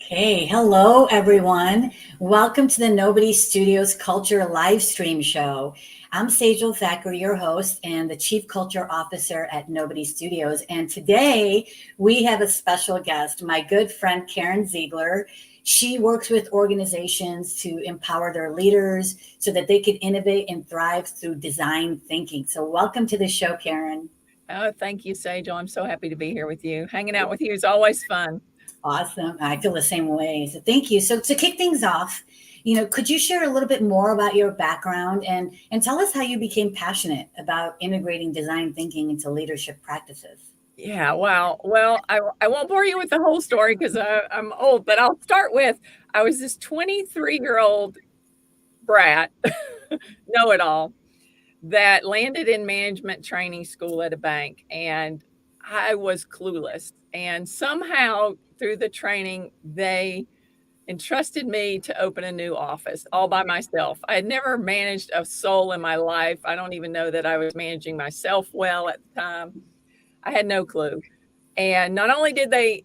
Okay, hello everyone. Welcome to the Nobody Studios Culture live stream show. I'm Sejal Thakkar, your host and the Chief Culture Officer at Nobody Studios. And today we have a special guest, my good friend Karen Zeigler. She works with organizations to empower their leaders so that they can innovate and thrive through design thinking. So welcome to the show, Karen. Oh, thank you, Sejal. I'm so happy to be here with you. Hanging out with you is always fun. Awesome. I feel the same way. So thank you. So to kick things off, could you share a little bit more about your background and tell us how you became passionate about integrating design thinking into leadership practices? Yeah, wow. Well, I won't bore you with the whole story because I'm old, but I'll start with I was this 23-year-old brat, know it all, that landed in management training school at a bank. And I was clueless. And somehow through the training, they entrusted me to open a new office all by myself. I had never managed a soul in my life. I don't even know that I was managing myself well at the time. I had no clue. And not only did they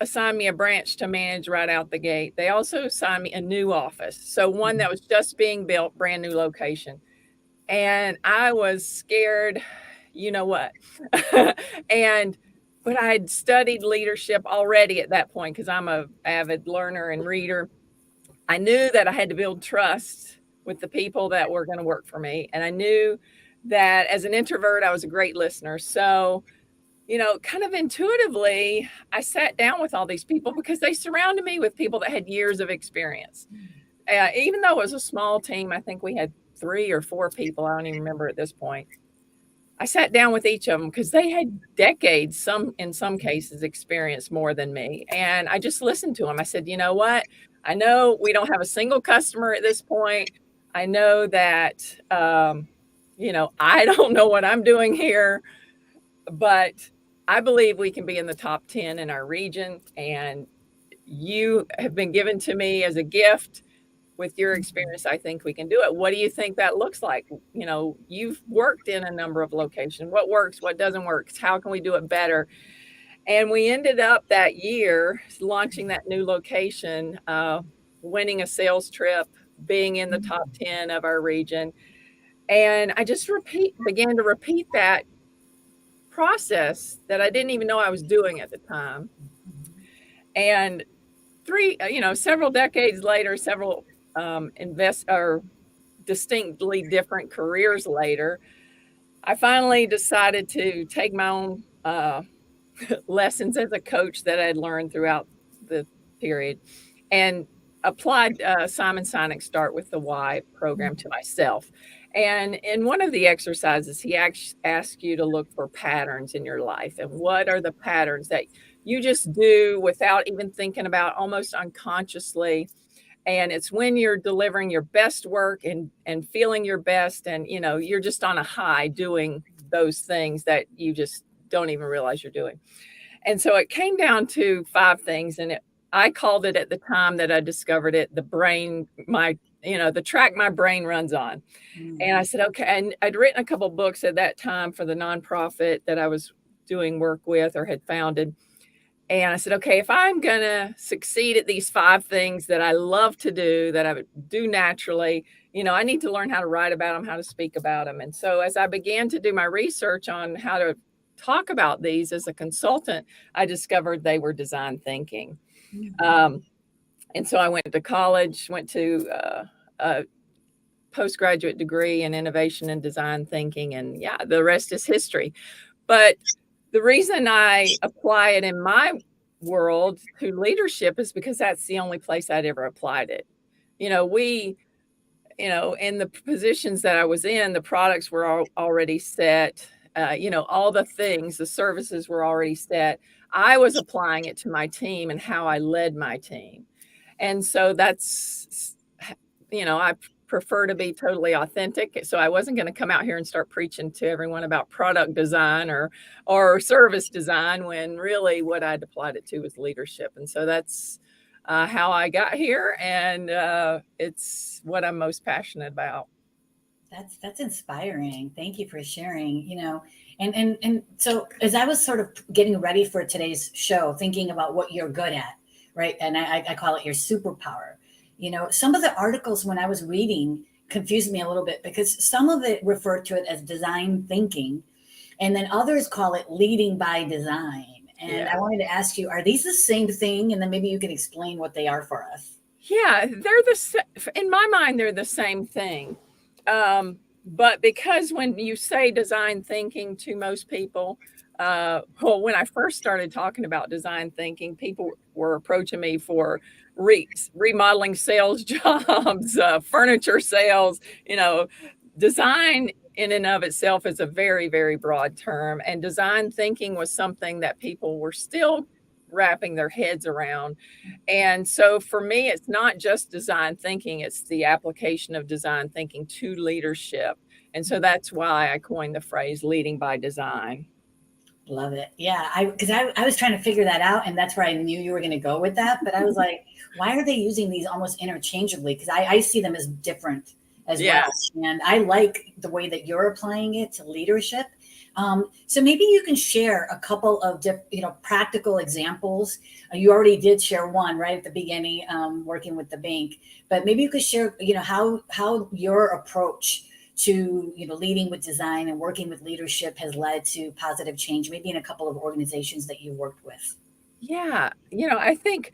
assign me a branch to manage right out the gate, they also assigned me a new office. So one that was just being built, brand new location. And I was scared, you know what? and but I had studied leadership already at that point because I'm a avid learner and reader. I knew that I had to build trust with the people that were going to work for me. And I knew that as an introvert, I was a great listener. So, kind of intuitively, I sat down with all these people because they surrounded me with people that had years of experience. Even though it was a small team, I think we had 3 or 4 people. I don't even remember at this point. I sat down with each of them because they had decades, in some cases, experience more than me. And I just listened to them. I said, you know what? I know we don't have a single customer at this point. I know that, I don't know what I'm doing here, but I believe we can be in the top 10 in our region. And you have been given to me as a gift with your experience. I think we can do it. What do you think that looks like? You've worked in a number of locations. What works? What doesn't work? How can we do it better? And we ended up that year launching that new location, winning a sales trip, being in the top 10 of our region. And I just began to repeat that process that I didn't even know I was doing at the time. And several decades later, several distinctly different careers later, I finally decided to take my own lessons as a coach that I'd learned throughout the period and applied Simon Sinek's Start with the Why program to myself. And in one of the exercises, he asks you to look for patterns in your life. And what are the patterns that you just do without even thinking about, almost unconsciously? And it's when you're delivering your best work and feeling your best, and you're just on a high doing those things that you just don't even realize you're doing. And so it came down to 5 things, and I called it at the time that I discovered it, the track my brain runs on. And I said, okay. And I'd written a couple books at that time for the nonprofit that I was doing work with or had founded. And I said, okay, if I'm going to succeed at these 5 things that I love to do, that I would do naturally, I need to learn how to write about them, how to speak about them. And so as I began to do my research on how to talk about these as a consultant, I discovered they were design thinking. And so I went to college, went to a postgraduate degree in innovation and design thinking. And yeah, the rest is history. But the reason I apply it in my world to leadership is because that's the only place I'd ever applied it. In the positions that I was in, the products were already set. All the things, the services were already set. I was applying it to my team and how I led my team. And so that's, I prefer to be totally authentic. So I wasn't going to come out here and start preaching to everyone about product design or service design, when really what I'd applied it to was leadership. And so that's how I got here. And it's what I'm most passionate about. That's inspiring. Thank you for sharing. And so as I was sort of getting ready for today's show, thinking about what you're good at, right? And I call it your superpower. Some of the articles when I was reading confused me a little bit because some of it referred to it as design thinking, and then others call it leading by design. And I wanted to ask you, are these the same thing? And then maybe you can explain what they are for us. Yeah, in my mind, they're the same thing. But because when you say design thinking to most people, well, when I first started talking about design thinking, people were approaching me for remodeling sales jobs, furniture sales. Design in and of itself is a very, very broad term. And design thinking was something that people were still wrapping their heads around. And so for me, it's not just design thinking, it's the application of design thinking to leadership. And so that's why I coined the phrase leading by design. Love it. Yeah. Because I was trying to figure that out, and that's where I knew you were going to go with that. But I was like, why are they using these almost interchangeably? Because I see them as different as well. And I like the way that you're applying it to leadership. So maybe you can share a couple of practical examples. You already did share one right at the beginning, working with the bank, but maybe you could share, how your approach to leading with design and working with leadership has led to positive change, maybe in a couple of organizations that you worked with. Yeah, I think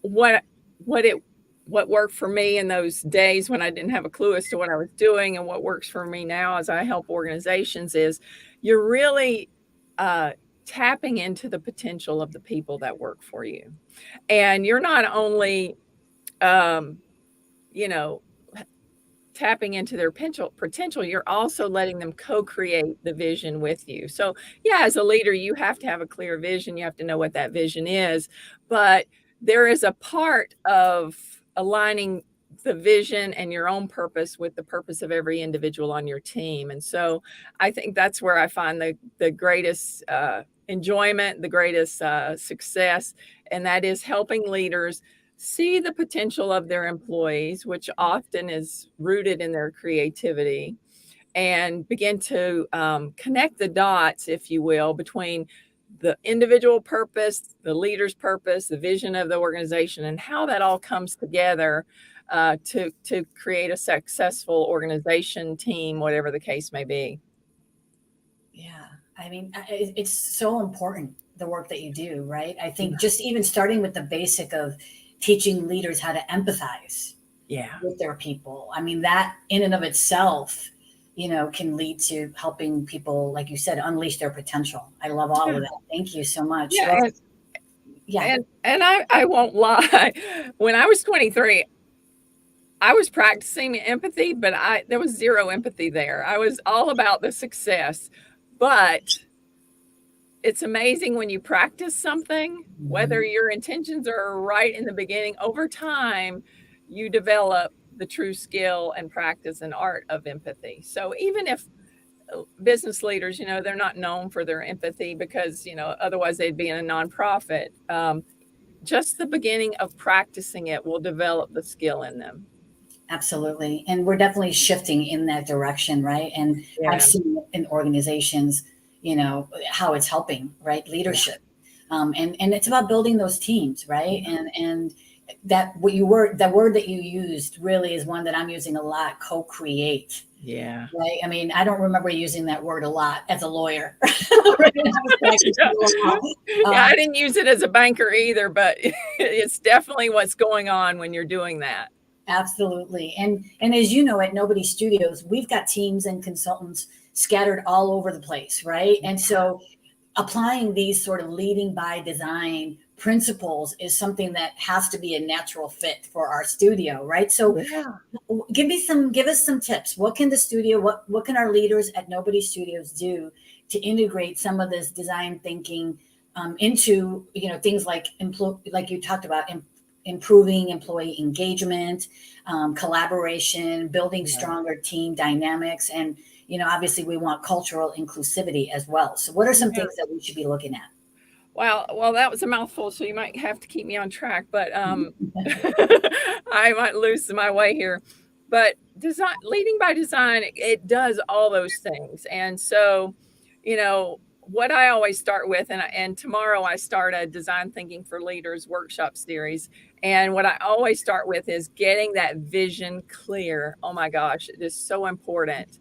what worked for me in those days when I didn't have a clue as to what I was doing, and what works for me now as I help organizations, is you're really tapping into the potential of the people that work for you. And you're not only, tapping into their potential, you're also letting them co-create the vision with you. So yeah, as a leader, you have to have a clear vision. You have to know what that vision is, but there is a part of aligning the vision and your own purpose with the purpose of every individual on your team. And so I think that's where I find the greatest enjoyment, the greatest success, and that is helping leaders see the potential of their employees, which often is rooted in their creativity, and begin to connect the dots, if you will, between the individual purpose, the leader's purpose, the vision of the organization, and how that all comes together to create a successful organization, team, whatever the case may be. Yeah, I mean, it's so important, the work that you do, right? I think just even starting with the basic of teaching leaders how to empathize with their people. I mean, that in and of itself, can lead to helping people, like you said, unleash their potential. I love all of that. Thank you so much. And I won't lie. When I was 23, I was practicing empathy, but there was zero empathy there. I was all about the success. But it's amazing when you practice something, whether your intentions are right in the beginning, over time, you develop the true skill and practice and art of empathy. So even if business leaders, they're not known for their empathy because, otherwise they'd be in a nonprofit. Just the beginning of practicing it will develop the skill in them. Absolutely. And we're definitely shifting in that direction, right? And I've seen in organizations, how it's helping, right? Leadership. And it's about building those teams, right? And that the word that you used really is one that I'm using a lot, co-create. Yeah. Right. I mean, I don't remember using that word a lot as a lawyer. I didn't use it as a banker either, but it's definitely what's going on when you're doing that. Absolutely. And as you know, at Nobody Studios, we've got teams and consultants scattered all over the place, right? And so applying these sort of leading by design principles is something that has to be a natural fit for our studio, right? So give us some tips. What can the studio, what can our leaders at Nobody Studios do to integrate some of this design thinking into, things like you talked about, improving employee engagement, collaboration, building stronger team dynamics, and obviously we want cultural inclusivity as well. So what are some things that we should be looking at? Well, that was a mouthful, so you might have to keep me on track, but I might lose my way here. But leading by design, it does all those things. And so, what I always start with, and tomorrow I start a Design Thinking for Leaders workshop series. And what I always start with is getting that vision clear. Oh my gosh, it is so important.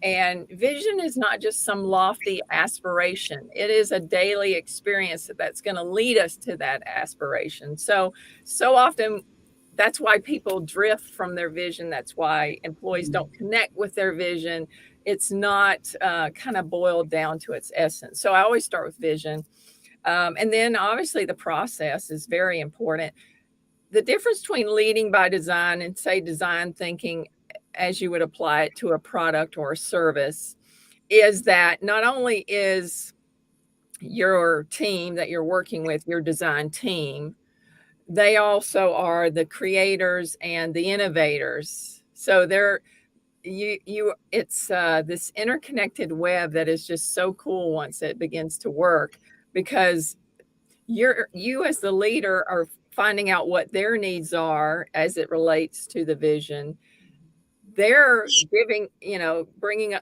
And vision is not just some lofty aspiration. It is a daily experience that's going to lead us to that aspiration. So often that's why people drift from their vision. That's why employees don't connect with their vision. It's not kind of boiled down to its essence. So I always start with vision. And then obviously the process is very important. The difference between leading by design and, say, design thinking as you would apply it to a product or a service is that not only is your team that you're working with your design team, they also are the creators and the innovators. So it's this interconnected web that is just so cool once it begins to work, because you as the leader are finding out what their needs are as it relates to the vision. They're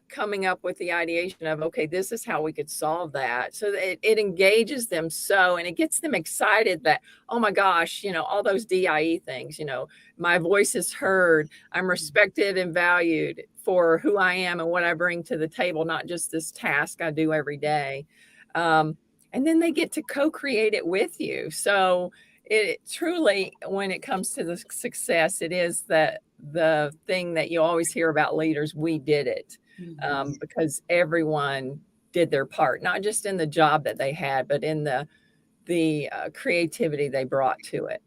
coming up with the ideation of, okay, this is how we could solve that. So it engages them, and it gets them excited that, oh my gosh, all those DIE things, my voice is heard. I'm respected and valued for who I am and what I bring to the table, not just this task I do every day. And then they get to co-create it with you. So it truly, when it comes to the success, it is the thing that you always hear about leaders. We did it because everyone did their part, not just in the job that they had, but in the creativity they brought to it.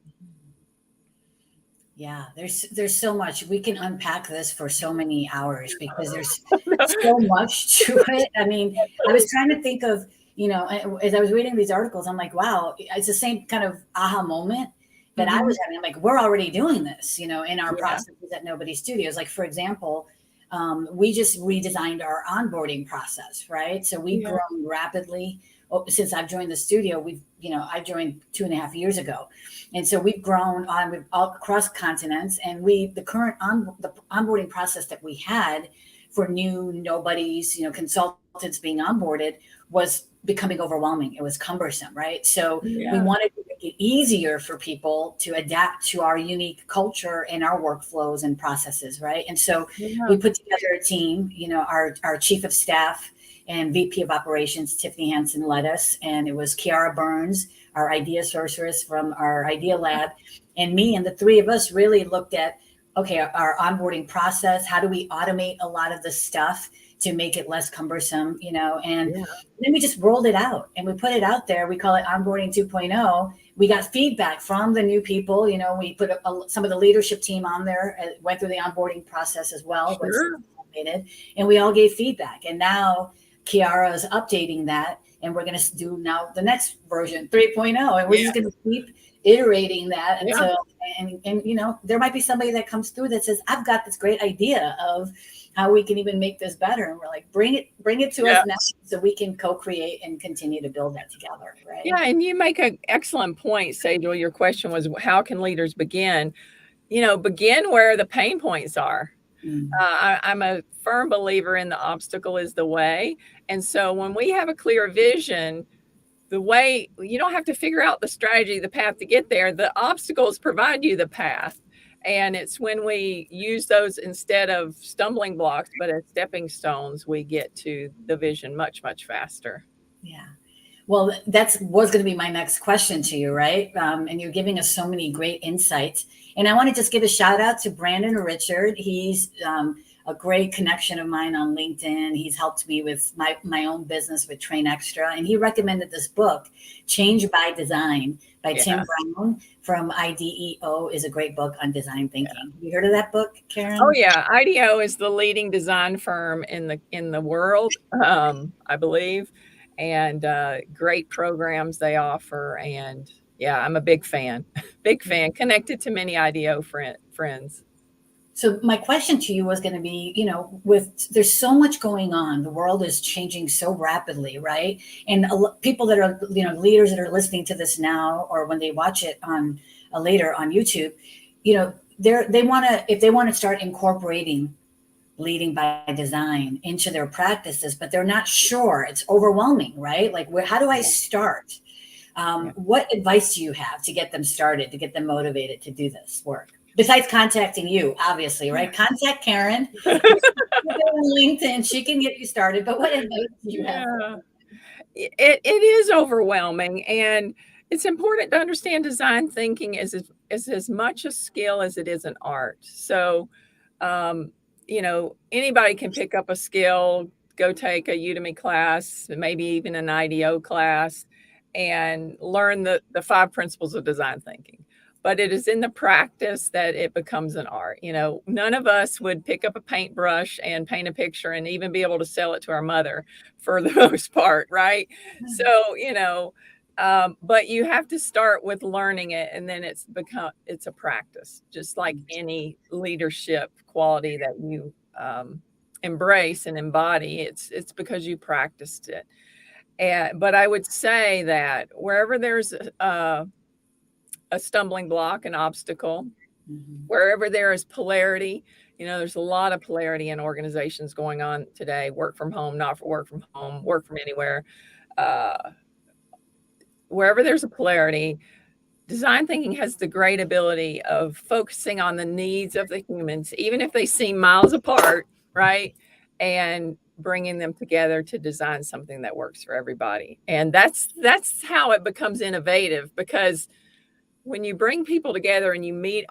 Yeah, there's so much. We can unpack this for so many hours because there's so much to it. I mean, I was trying to think of, as I was reading these articles, I'm like, wow, it's the same kind of aha moment that I was having. I'm like, we're already doing this, in our processes at Nobody Studios. Like, for example, we just redesigned our onboarding process, right? So we've grown rapidly. Since I've joined the studio, I joined 2.5 years ago. And so we've grown all across continents, and the current the onboarding process that we had for new nobodies, consultants being onboarded was becoming overwhelming. It was cumbersome, right? So we wanted to make it easier for people to adapt to our unique culture and our workflows and processes, right? And so we put together a team, our chief of staff and VP of operations, Tiffany Hansen, led us. And it was Kiara Burns, our idea sorceress from our idea lab, and me. And the three of us really looked at, okay, our onboarding process. How do we automate a lot of the stuff to make it less cumbersome, and then we just rolled it out and we put it out there. We call it onboarding 2.0. We got feedback from the new people. We put some of the leadership team on there, went through the onboarding process as well. Sure. And we all gave feedback. And now Kiara is updating that, and we're going to do now the next version 3.0, and we're just going to keep iterating that until and there might be somebody that comes through that says, I've got this great idea of how we can even make this better, and we're like, bring it to us now so we can co-create and continue to build that together, right? Yeah, and you make an excellent point, Sejal. Your question was, how can leaders begin? Begin where the pain points are. I'm a firm believer in the obstacle is the way. And so when we have a clear vision, the way, you don't have to figure out the strategy, the path to get there. The obstacles provide you the path. And it's when we use those instead of stumbling blocks, but as stepping stones, we get to the vision much, much faster. Yeah. Well, that was going to be my next question to you, right? And you're giving us so many great insights. And I want to just give a shout out to Brandon Richard. He's a great connection of mine on LinkedIn. He's helped me with my own business with Train Extra. And he recommended this book, Change by Design by Tim Brown from IDEO. Is a great book on design thinking. Have you heard of that book, Karen? Oh yeah. IDEO is the leading design firm in the world, I believe. And great programs they offer. And I'm a big fan, connected to many IDEO friends. So my question to you was going to be, there's so much going on. The world is changing so rapidly, right? And people that are, leaders that are listening to this now, or when they watch it on later on YouTube, if they want to start incorporating leading by design into their practices, but they're not sure. It's overwhelming, right? Like, how do I start? What advice do you have to get them started, to get them motivated to do this work? Besides contacting you, obviously, right? Contact Karen. LinkedIn, she can get you started. But what advice do you have? It is overwhelming, and it's important to understand design thinking is as much a skill as it is an art. So, anybody can pick up a skill, go take a Udemy class, maybe even an IDEO class, and learn the 5 principles of design thinking. But it is in the practice that it becomes an art. None of us would pick up a paintbrush and paint a picture and even be able to sell it to our mother for the most part, right? So, but you have to start with learning it, and then it's a practice, just like any leadership quality that you embrace and embody. It's because you practiced it. But I would say that wherever there's a stumbling block, an obstacle, wherever there is polarity, there's a lot of polarity in organizations going on today: work from home, not for work from home, work from anywhere. Wherever there's a polarity, design thinking has the great ability of focusing on the needs of the humans, even if they seem miles apart, right? And bringing them together to design something that works for everybody. And that's how it becomes innovative, because when you bring people together and you meet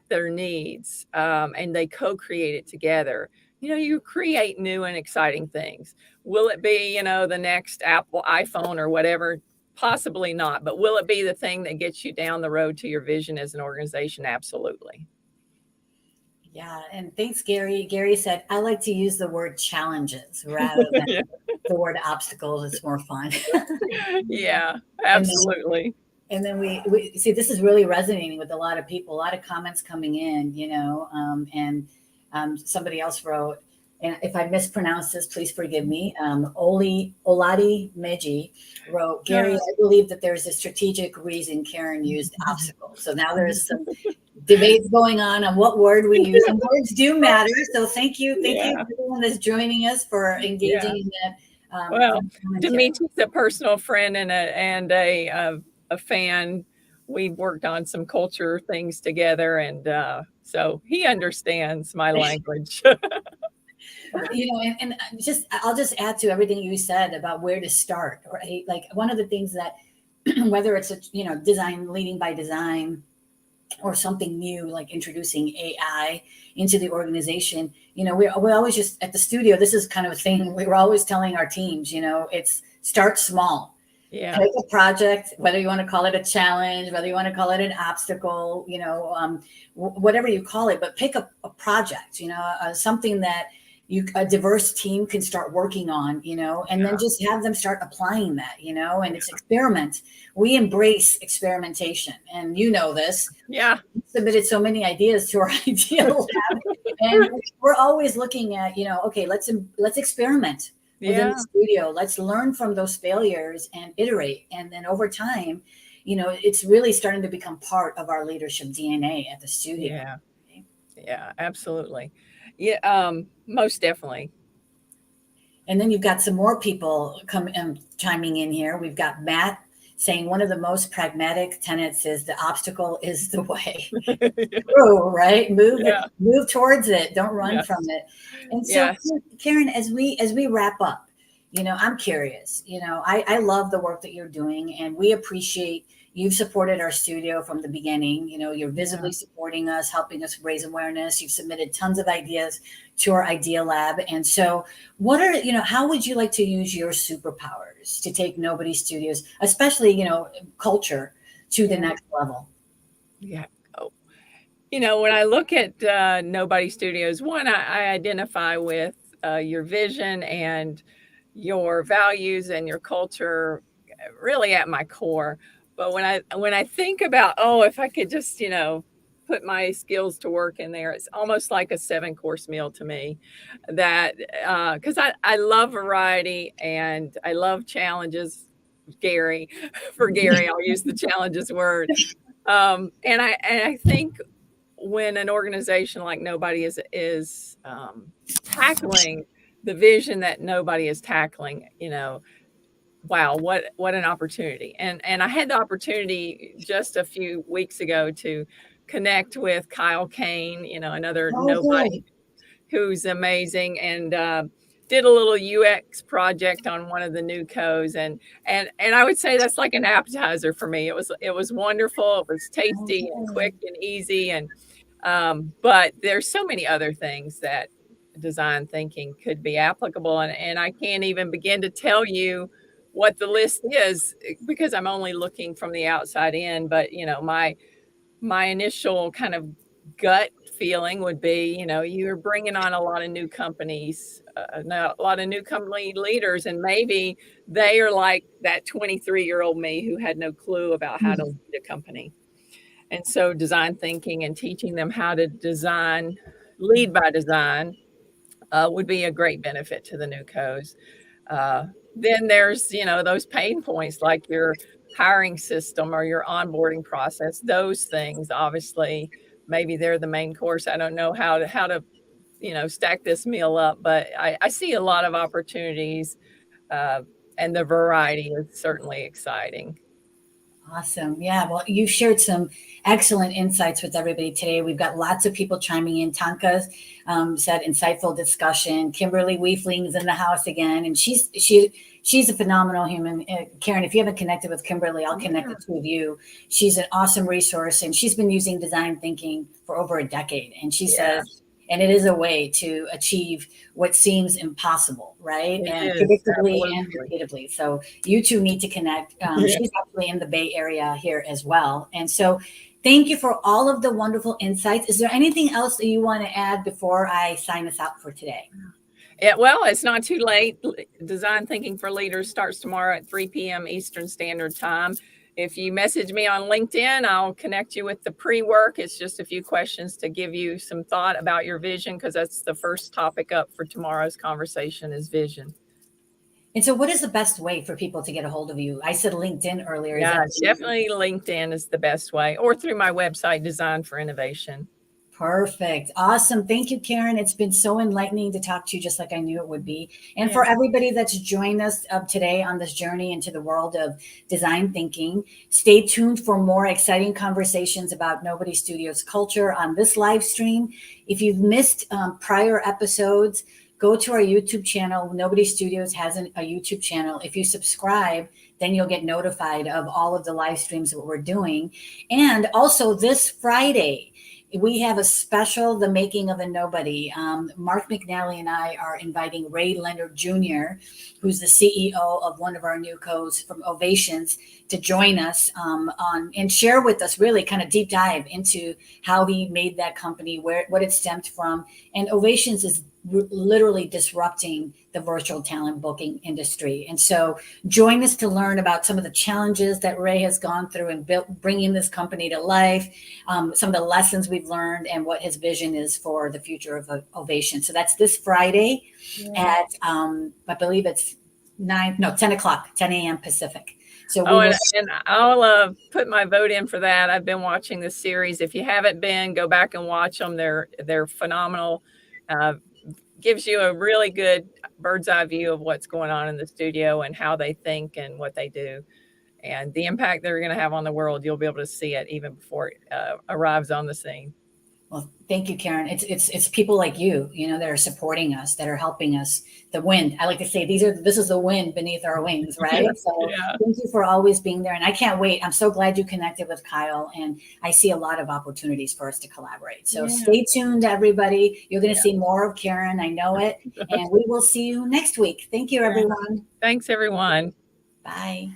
their needs, and they co-create it together, you create new and exciting things. Will it be, the next Apple iPhone or whatever? Possibly not. But will it be the thing that gets you down the road to your vision as an organization? Absolutely. Yeah. And thanks, Gary. Gary said, I like to use the word challenges rather than the word obstacles. It's more fun. Yeah, absolutely. And then we see, this is really resonating with a lot of people, a lot of comments coming in, and somebody else wrote, and if I mispronounce this, please forgive me. Oladi Meji wrote, Gary, I believe that there's a strategic reason Karen used obstacle. So now there's some debates going on what word we use, and words do matter. So thank you everyone that's joining us for engaging in that. Well, Dimitri's a personal friend and a fan. We've worked on some culture things together, and so he understands my language. And I'll just add to everything you said about where to start, right? Like, one of the things that, whether it's design, leading by design, or something new like introducing AI into the organization, we always just at the studio, this is kind of a thing we were always telling our teams, it's start small. Yeah. Take a project, whether you want to call it a challenge, whether you want to call it an obstacle, whatever you call it, but pick a project, something that a diverse team can start working on, and then just have them start applying that, and it's experiment. We embrace experimentation, and this. Yeah. We submitted so many ideas to our idea lab, and we're always looking at, okay, let's experiment within the studio. Let's learn from those failures and iterate. And then over time, it's really starting to become part of our leadership DNA at the studio. Yeah. Yeah, absolutely. Yeah, most definitely. And then you've got some more people chiming in here. We've got Matt saying one of the most pragmatic tenets is the obstacle is the way. True, right? Move towards it. Don't run from it. And so, Karen, as we wrap up, I'm curious. I love the work that you're doing, and we appreciate you've supported our studio from the beginning. You're visibly supporting us, helping us raise awareness. You've submitted tons of ideas to our Idea Lab. And so how would you like to use your superpowers to take Nobody Studios, especially, culture, to the next level? Yeah. Oh, when I look at Nobody Studios, one, I identify with your vision and your values and your culture really at my core. But when I think about, if I could just, put my skills to work in there, it's almost like a 7-course meal to me. That because I love variety and I love challenges. For Gary, I'll use the challenges word. And I think when an organization like Nobody is tackling the vision that nobody is tackling, wow, what an opportunity. And I had the opportunity just a few weeks ago to connect with Kyle Kane, another Oh, Nobody good. who's amazing, and did a little UX project on one of the NewCos, and I would say that's like an appetizer for me. It was wonderful. It was Oh, tasty and good. quick and easy, and but there's so many other things that design thinking could be applicable, and I can't even begin to tell you what the list is because I'm only looking from the outside in. But my initial kind of gut feeling would be, you're bringing on a lot of new companies, a lot of new company leaders, and maybe they are like that 23-year-old me who had no clue about how to Mhm. lead a company. And so design thinking and teaching them how to lead by design, would be a great benefit to the new co's. Uh, then there's, those pain points like your hiring system or your onboarding process. Those things, obviously, maybe they're the main course. I don't know how to stack this meal up, but I see a lot of opportunities, uh, and the variety is certainly exciting. Awesome. Yeah. Well, you shared some excellent insights with everybody today. We've got lots of people chiming in. Tanka said insightful discussion. Kimberly Weefling's in the house again, and she's a phenomenal human. Karen, if you haven't connected with Kimberly, I'll connect the two of you. She's an awesome resource, and she's been using design thinking for over a decade. And she Yeah, says, and it is a way to achieve what seems impossible, right? it And is. predictably and Absolutely. repeatably. So you two need to connect. She's actually in the Bay Area here as well. And so thank you for all of the wonderful insights. Is there anything else that you want to add before I sign us out for today? Yeah, well, it's not too late. Design Thinking for Leaders starts tomorrow at 3 p.m. Eastern Standard Time. If you message me on LinkedIn, I'll connect you with the pre-work. It's just a few questions to give you some thought about your vision, because that's the first topic up for tomorrow's conversation is vision. And so what is the best way for people to get a hold of you? I said LinkedIn earlier. Is Yeah, that definitely LinkedIn is the best way, or through my website, Design for Innovation. perfect? Awesome. Thank you, Karen. It's been so enlightening to talk to you, just like I knew it would be. And Yeah. for everybody that's joined us today on this journey into the world of design thinking, stay tuned for more exciting conversations about Nobody Studios culture on this live stream. If you've missed prior episodes, go to our YouTube channel. Nobody Studios has a YouTube channel. If you subscribe, then you'll get notified of all of the live streams that we're doing. And also this Friday, we have a special, The Making of a Nobody. Mark McNally and I are inviting Ray Leonard Jr., who's the CEO of one of our NewCos from Ovations, to join us on and share with us, really kind of deep dive into how he made that company, what it stemmed from. And Ovations is literally disrupting the virtual talent booking industry. And so join us to learn about some of the challenges that Ray has gone through in bringing this company to life, some of the lessons we've learned, and what his vision is for the future of Ovation. So that's this Friday at, I believe it's 10 o'clock, 10 a.m. Pacific. So we Oh, will. and I'll put my vote in for that. I've been watching this series. If you haven't been, go back and watch them. They're phenomenal. Uh, Gives you a really good bird's eye view of what's going on in the studio and how they think and what they do, and the impact they're going to have on the world. You'll be able to see it even before it arrives on the scene. Well, thank you, Karen. It's people like you, that are supporting us, that are helping us. The wind. I like to say this is the wind beneath our wings, right? So Yeah. thank you for always being there. And I can't wait. I'm so glad you connected with Kyle, and I see a lot of opportunities for us to collaborate. So stay tuned, everybody. You're going to see more of Karen. I know it. And we will see you next week. Thank you, everyone. Thanks, everyone. Bye.